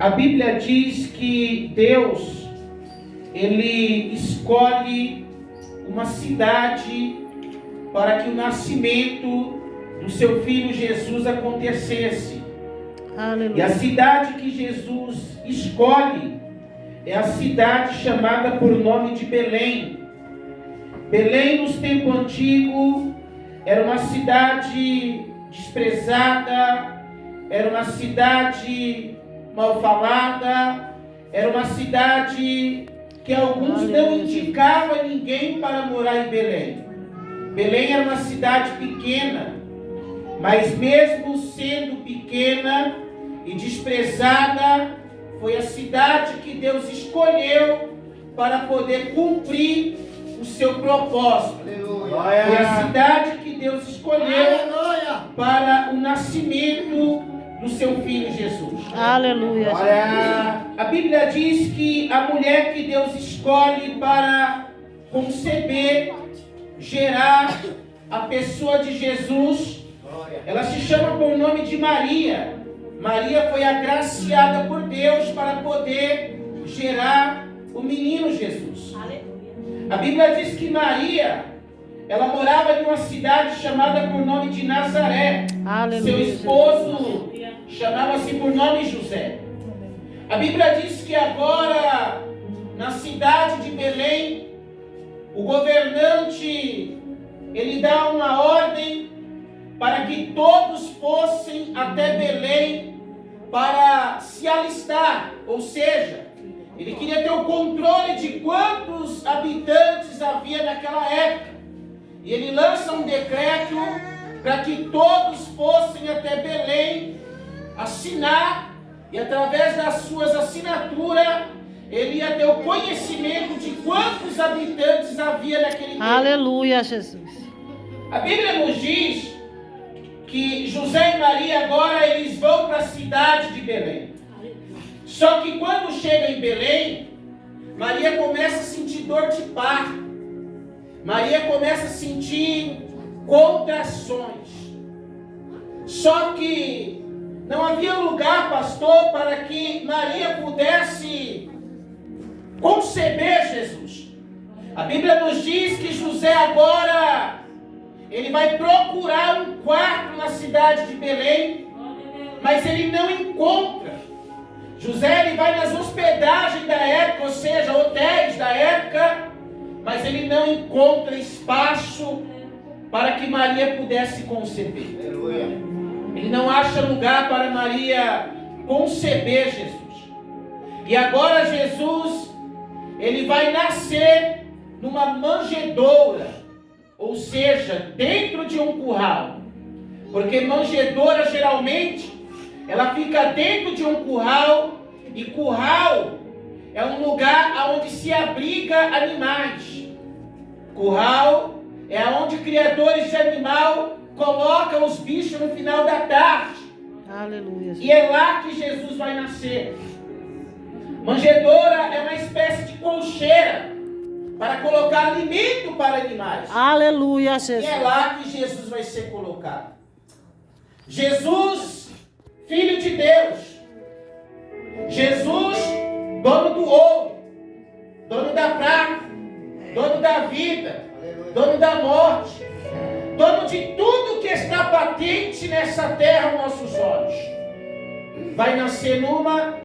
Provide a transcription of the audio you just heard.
A Bíblia diz que Deus, Ele escolhe uma cidade para que o nascimento do seu Filho Jesus acontecesse. Aleluia. E a cidade que Jesus escolhe é a cidade chamada por nome de Belém. Belém, nos tempos antigos, era uma cidade desprezada, era uma cidade mal falada, era uma cidade que alguns não indicavam ninguém para morar em Belém. Belém era uma cidade pequena, mas mesmo sendo pequena e desprezada, foi a cidade que Deus escolheu para poder cumprir o seu propósito. Aleluia. Foi a cidade que Deus escolheu para o nascimento do seu Filho Jesus. Aleluia. A Bíblia diz que a mulher que Deus escolhe para conceber, gerar a pessoa de Jesus, ela se chama por nome de Maria. Maria foi agraciada por Deus para poder gerar o menino Jesus. A Bíblia diz que Maria, ela morava em uma cidade chamada por nome de Nazaré. Aleluia. Seu esposo chamava-se por nome José. A Bíblia diz que agora, na cidade de Belém, o governante, ele dá uma ordem para que todos fossem até Belém para se alistar. Ou seja, ele queria ter o controle de quantos habitantes havia naquela época. E ele lança um decreto para que todos fossem até Belém assinar, e através das suas assinaturas ele ia ter o conhecimento de quantos habitantes havia naquele tempo. Aleluia, Jesus. A Bíblia nos diz que José e Maria agora eles vão para a cidade de Belém. Só que quando chega em Belém, Maria começa a sentir dor de parto. Maria começa a sentir contrações. Só que não havia lugar, pastor, para que Maria pudesse conceber Jesus. A Bíblia nos diz que José agora, ele vai procurar um quarto na cidade de Belém, mas ele não encontra. José, ele vai nas hospedagens da época, ou seja, hotéis da época, mas ele não encontra espaço para que Maria pudesse conceber. Aleluia. Ele não acha lugar para Maria conceber Jesus. E agora Jesus, ele vai nascer numa manjedoura, ou seja, dentro de um curral. Porque manjedoura geralmente, ela fica dentro de um curral, e curral é um lugar onde se abriga animais. Curral é onde criadores de animal colocam os bichos no final da tarde. Aleluia. E é lá que Jesus vai nascer. Manjedoura é uma espécie de colcheira para colocar alimento para animais. Aleluia, E Jesus. é lá que Jesus vai ser colocado. Jesus, Filho de Deus. Jesus, dono do ouro, dono da prata, dono da vida, dono da morte, dono de tudo que está patente nessa terra aos nossos olhos. Vai nascer numa